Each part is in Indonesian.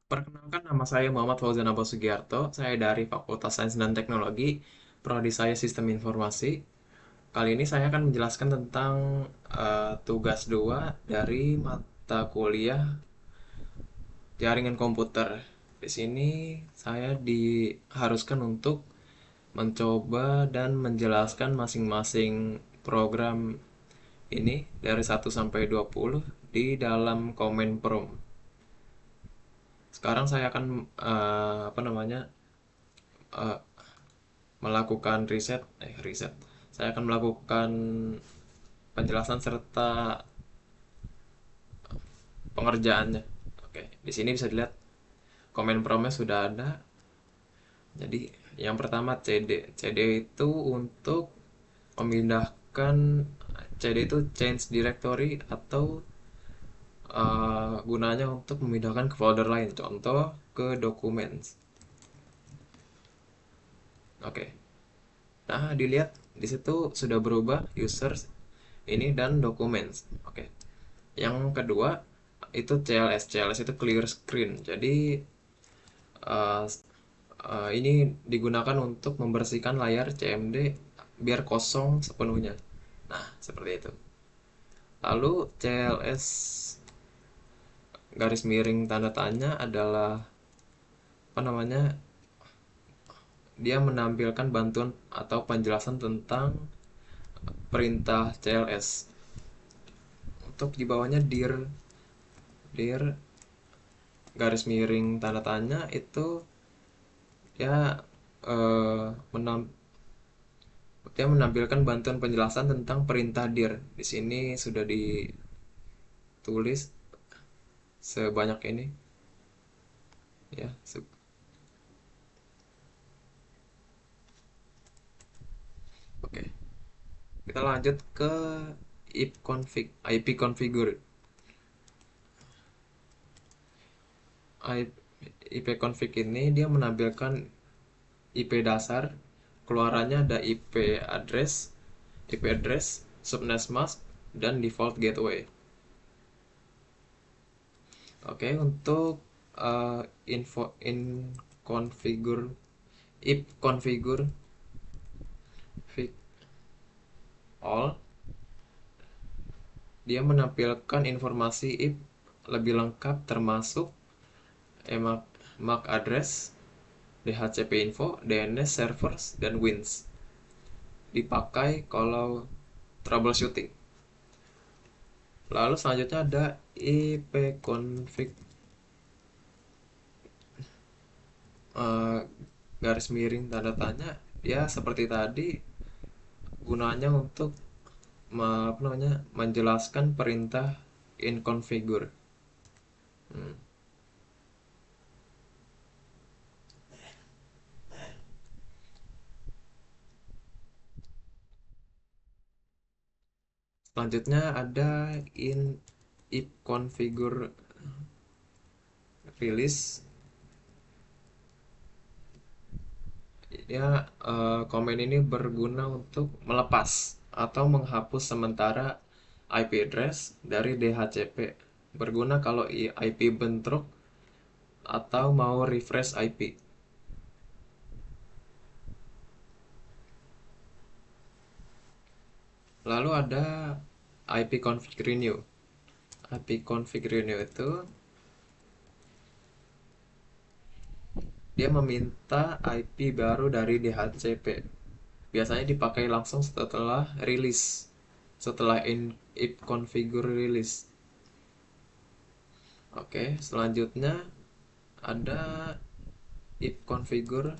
Perkenalkan, nama saya Muhammad Fauzan Abo Sugiarto. Saya dari Fakultas Sains dan Teknologi, Prodi saya Sistem Informasi. Kali ini saya akan menjelaskan tentang tugas 2 dari mata kuliah Jaringan Komputer. Di sini saya diharuskan untuk mencoba dan menjelaskan masing-masing program ini dari 1 sampai 20 di dalam komen prompt. Sekarang saya akan apa namanya eh, melakukan riset. Saya akan melakukan penjelasan serta pengerjaannya. Oke, di sini bisa dilihat komen promnya sudah ada. Jadi yang pertama CD. CD itu untuk memindahkan, CD itu change directory atau gunanya untuk memindahkan ke folder lain. Contoh ke documents. Oke. Nah, dilihat di situ sudah berubah users ini dan documents. Oke. Yang kedua itu CLS. CLS itu clear screen. Jadi uh, ini digunakan untuk membersihkan layar CMD biar kosong sepenuhnya. Nah, seperti itu. Lalu CLS garis miring tanda tanya adalah apa namanya? Dia menampilkan bantuan atau penjelasan tentang perintah CLS. Untuk di bawahnya dir garis miring tanda tanya itu ya eh, menam, dia menampilkan bantuan penjelasan tentang perintah dir. Di sini sudah ditulis sebanyak ini ya. Oke, kita lanjut ke IP configure. IP config ini dia menampilkan IP dasar, keluarannya ada IP address, subnet mask, dan default gateway. Oke, untuk info in configure if configure fig all, dia menampilkan informasi if lebih lengkap termasuk MAC, MAC address, DHCP info, DNS servers, dan WINS. Dipakai kalau troubleshooting. Lalu selanjutnya ada ipconfig eh, garis miring tanda tanya. Ya seperti tadi, gunanya untuk apa namanya, menjelaskan perintah in configure. Hmm. Selanjutnya ada in if configure release. Ya, komen ini berguna untuk melepas atau menghapus sementara IP address dari DHCP. Berguna kalau IP bentrok atau mau refresh IP. Lalu ada IP config renew. IP config renew itu dia meminta IP baru dari DHCP. Biasanya dipakai langsung setelah rilis, setelah if configure release. Oke, selanjutnya ada if configure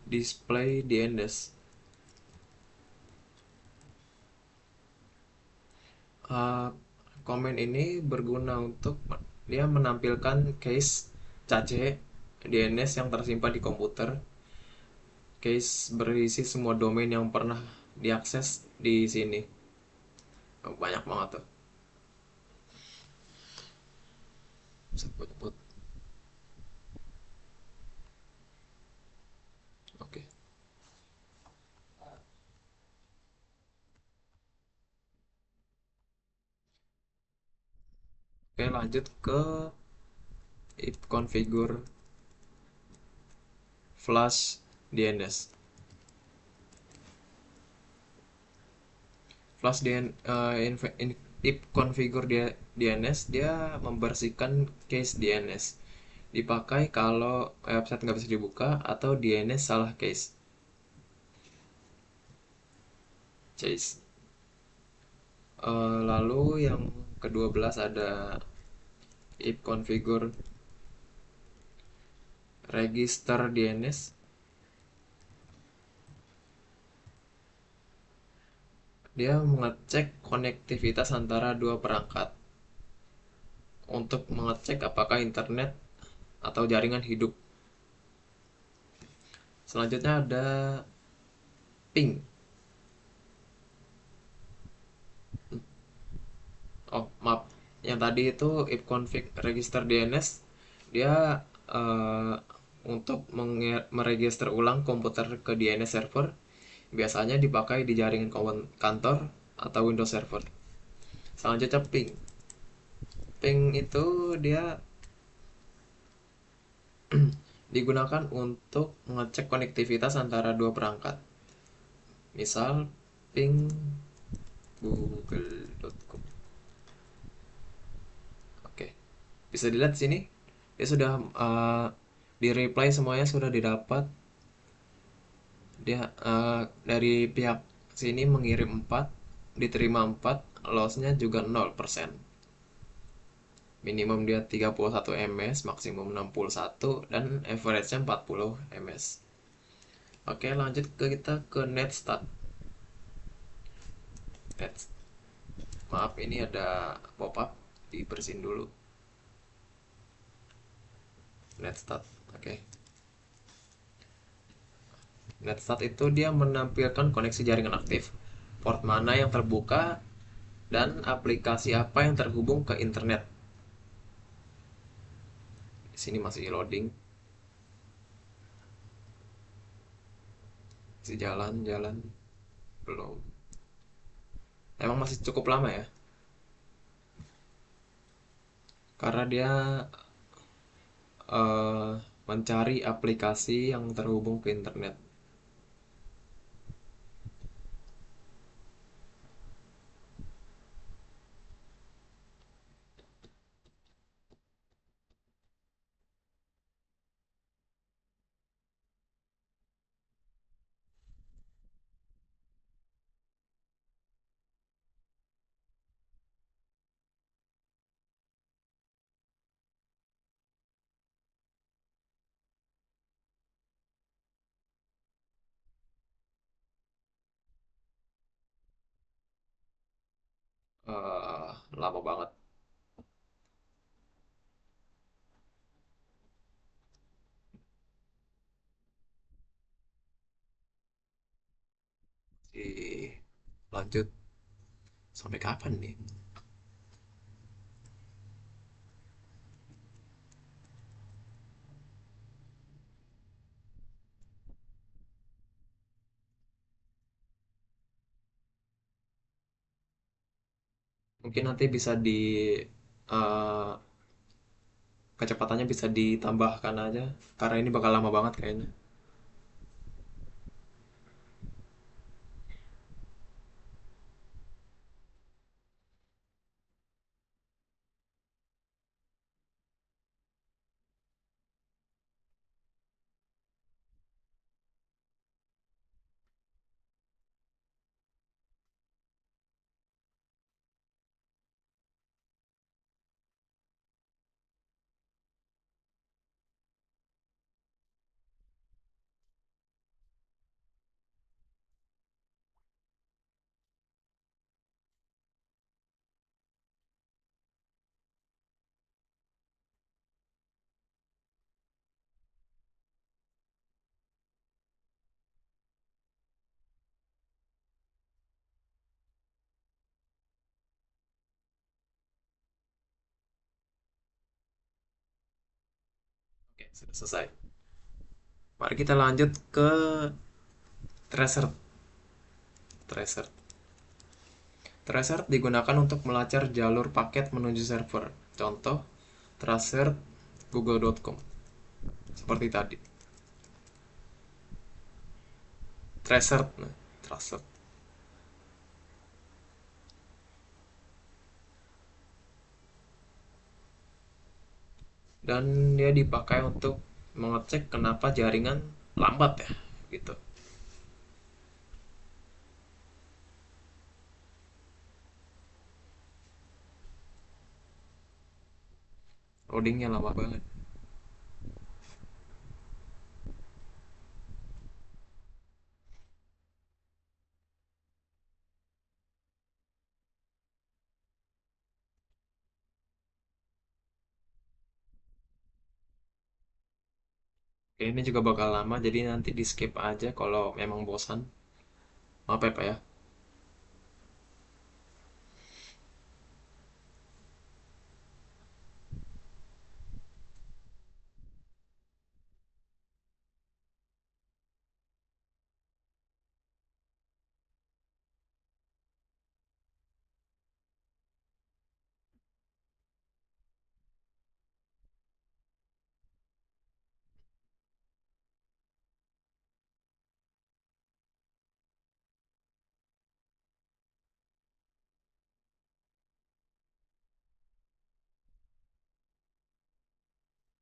display DNS. Uh, Komen ini berguna untuk dia menampilkan case cache DNS yang tersimpan di komputer. Case berisi semua domain yang pernah diakses di sini. Banyak banget tuh. Sebut-sebut. Oke. Oke, lanjut ke if configure flash DNS. Flash if configure DNS, dia membersihkan case DNS. Dipakai kalau website nggak bisa dibuka atau DNS salah case. Chase. Lalu yang ke-12 ada if configure register DNS. Dia mengecek konektivitas antara dua perangkat untuk mengecek apakah internet atau jaringan hidup. Selanjutnya ada ping. Oh, maaf. Yang tadi itu if config register DNS, dia eh, untuk meregister ulang komputer ke DNS server, biasanya dipakai di jaringan kantor atau Windows Server. Selanjutnya ping. Ping itu dia digunakan untuk mengecek konektivitas antara dua perangkat. Misal ping google.com. Oke, bisa dilihat sini. Dia sudah di reply semuanya sudah didapat. Dia dari pihak sini mengirim 4, diterima 4, lossnya juga 0%. Minimum dia 31 ms, maksimum 61, dan average-nya 40 ms. Oke, lanjut ke kita ke netstat. Net, maaf, ini ada pop-up, dibersihin dulu. Netstat. Oke. Netstat itu dia menampilkan koneksi jaringan aktif, port mana yang terbuka, dan aplikasi apa yang terhubung ke internet. Di sini masih loading, masih jalan-jalan, belum. Emang masih cukup lama ya, karena dia eh, mencari aplikasi yang terhubung ke internet. Lama banget sih. Lanjut sampai kapan nih? Mungkin nanti bisa di eh, kecepatannya bisa ditambahkan aja, karena ini bakal lama banget kayaknya. Oke, sudah selesai. Mari kita lanjut ke tracer. Tracer Tracer digunakan untuk melacak jalur paket menuju server. Contoh, tracer google.com seperti tadi. Tracer, nah, tracer. Dan dia dipakai untuk mengecek kenapa jaringan lambat ya, gitu. Loadingnya lama banget. Oke, ini juga bakal lama, jadi nanti di skip aja kalau memang bosan. Maaf ya Pak ya.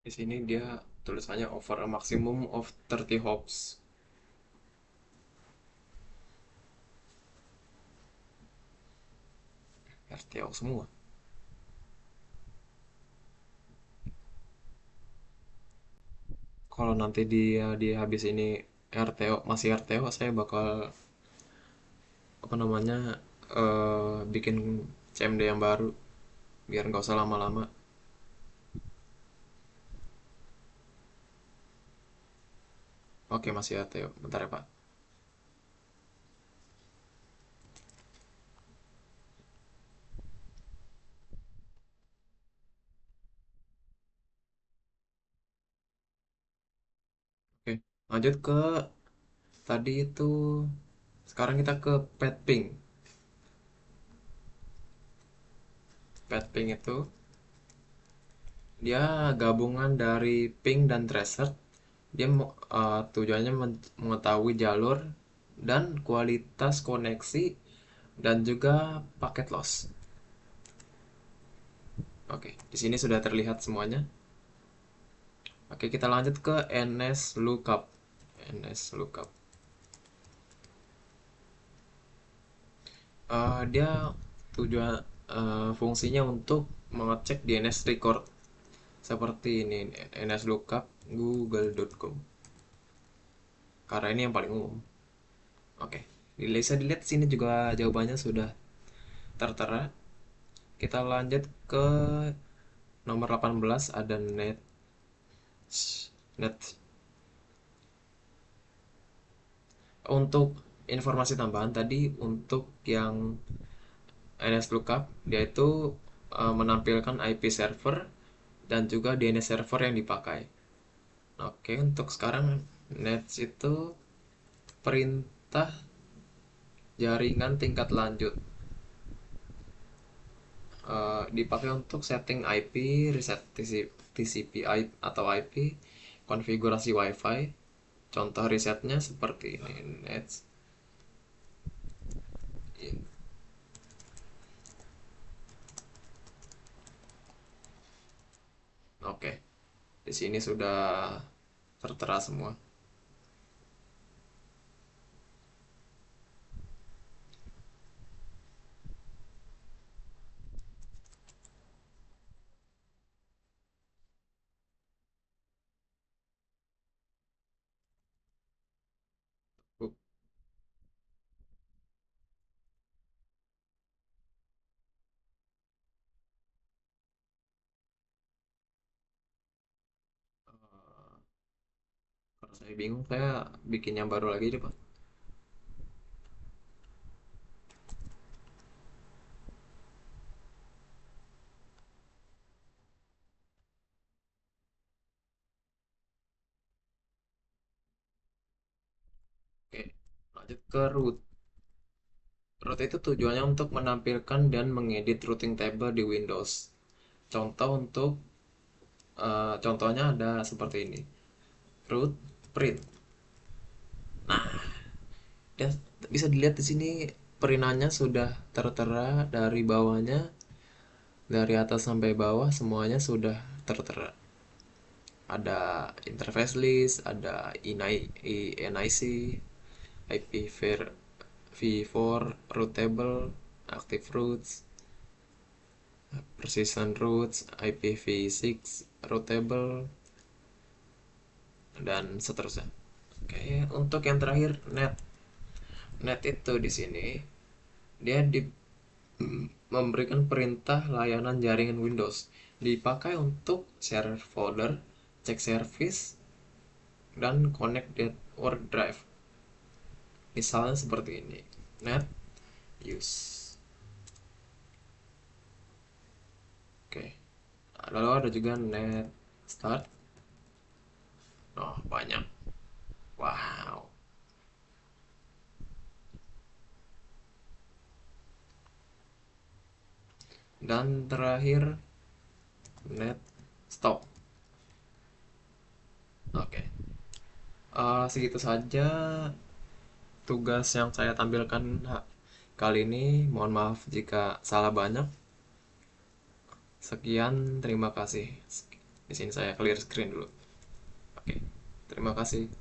Di sini dia tulisannya over a maximum of 30 hops. RTO semua. Kalau nanti dia habis ini RTO masih RTO, saya bakal apa namanya bikin CMD yang baru biar nggak usah lama-lama. Oke, masih RTO. Bentar ya Pak. Oke, lanjut ke tadi itu. Sekarang kita ke petping. Petping itu dia gabungan dari ping dan tracer. Dia tujuannya mengetahui jalur dan kualitas koneksi dan juga paket loss. Oke, di sini sudah terlihat semuanya. Oke, kita lanjut ke NS Lookup. NS Lookup. Dia tujuan fungsinya untuk mengecek DNS record seperti ini, NS Lookup google.com. Karena ini yang paling umum. Oke, bisa dilihat sini juga jawabannya sudah tertera. Kita lanjut ke nomor 18, ada net. Untuk informasi tambahan tadi, untuk yang NS Lookup, dia itu menampilkan IP server dan juga DNS server yang dipakai. Oke, untuk sekarang Nets itu perintah jaringan tingkat lanjut. Dipakai untuk setting IP, reset TCP atau IP, konfigurasi WiFi. Contoh risetnya seperti ini, Nets. Oke, di sini sudah tertera semua. Kalau saya bingung, saya bikin yang baru lagi deh, Pak. Oke, lanjut ke root. Root itu tujuannya untuk menampilkan dan mengedit routing table di Windows. Contoh untuk contohnya ada seperti ini. Root print. Nah, dan bisa dilihat di sini perinannya sudah tertera dari bawahnya, dari atas sampai bawah semuanya sudah tertera. Ada interface list, ada NIC, IPv4, root table, active roots, persistent roots, IPv6 root table, dan seterusnya. Oke, untuk yang terakhir net. Net itu di sini dia memberikan perintah layanan jaringan Windows, dipakai untuk share folder, cek service, dan connect network drive. Misalnya seperti ini. Net use. Oke. Lalu ada juga net start. Oh, banyak. Wow. Dan terakhir net stop. Oke. Segitu saja tugas yang saya tampilkan kali ini. Mohon maaf jika salah banyak. Sekian, terima kasih. Di sini saya clear screen dulu. Oke, terima kasih.